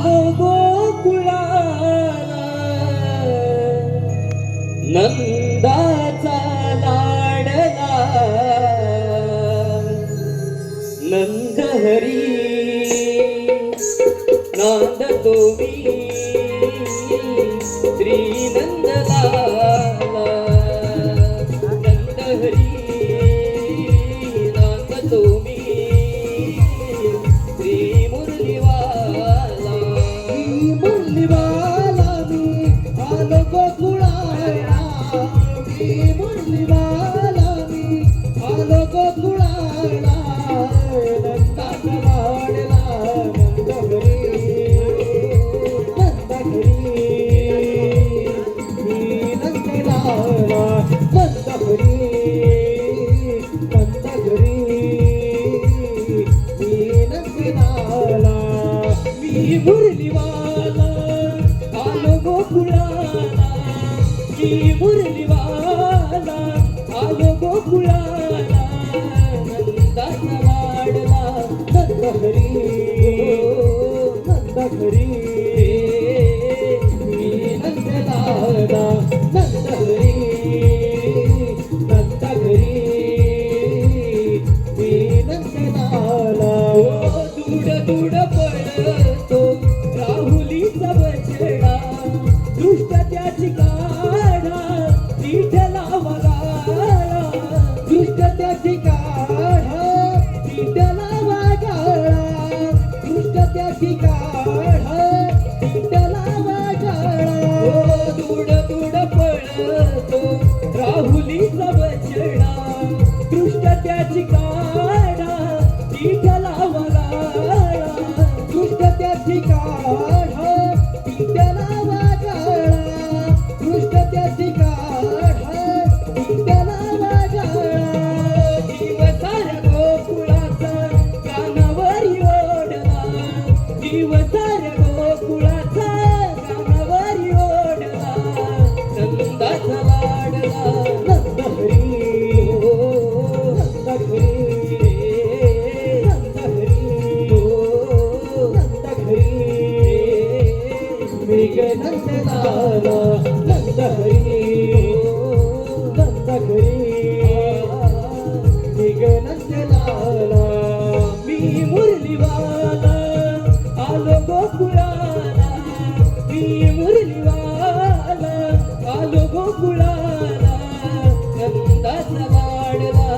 आलो गोकुळाला नंदाचा लाडला नंद हरी नांदतो मी श्री नंदलाला नंद हरी नांदतो मी श्री मुरलीवाला मी आलो गोकुळाला मी मुरलीवाला मी आलो गोकुळाला नंदाचा लाडला नंद हरी मी नंदलाला नंद हरी मी नंदलाला मी मुरलीवाला आलो गोकुळाला मी मुरलीवाला आलो गोकुळाला नंदाचा लाडला नंद हरी मी नंदलाला नंद हरी मी नंदलाला दूड दूड पळतो राहुलीचा बछडा दृष्ट त्याची काढा विठ्ठला वगाळा दृष्ट त्याची काढा विठ्ठला वागाळा दृष्ट त्याची काढा विठ्ठला वागाळा दूड दूड पळतो राहुलीचा बछडा दृष्ट त्याची काढा विठ्ठला वगाळा दृष्ट त्याची काढा विठ्ठला वागाळा दृष्ट त्याची काढा विठ्ठला वागाळा जीव साऱ्या गोकुळाचा कानावरी ओढला जीव साऱ्या गोकुळाचा कानावरी ओढला नंदाचा लाडला नंद हरी नंद हरी नंद हरी मी ग नंदलाला नंद हरी मी ग नंदलाला मी मुरलीवाला आलो गोकुळाला मी मुरलीवाला आलो गोकुळाला नंदाचा लाडला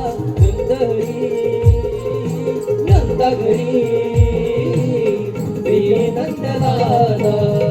नंद घरी मी नंदलाला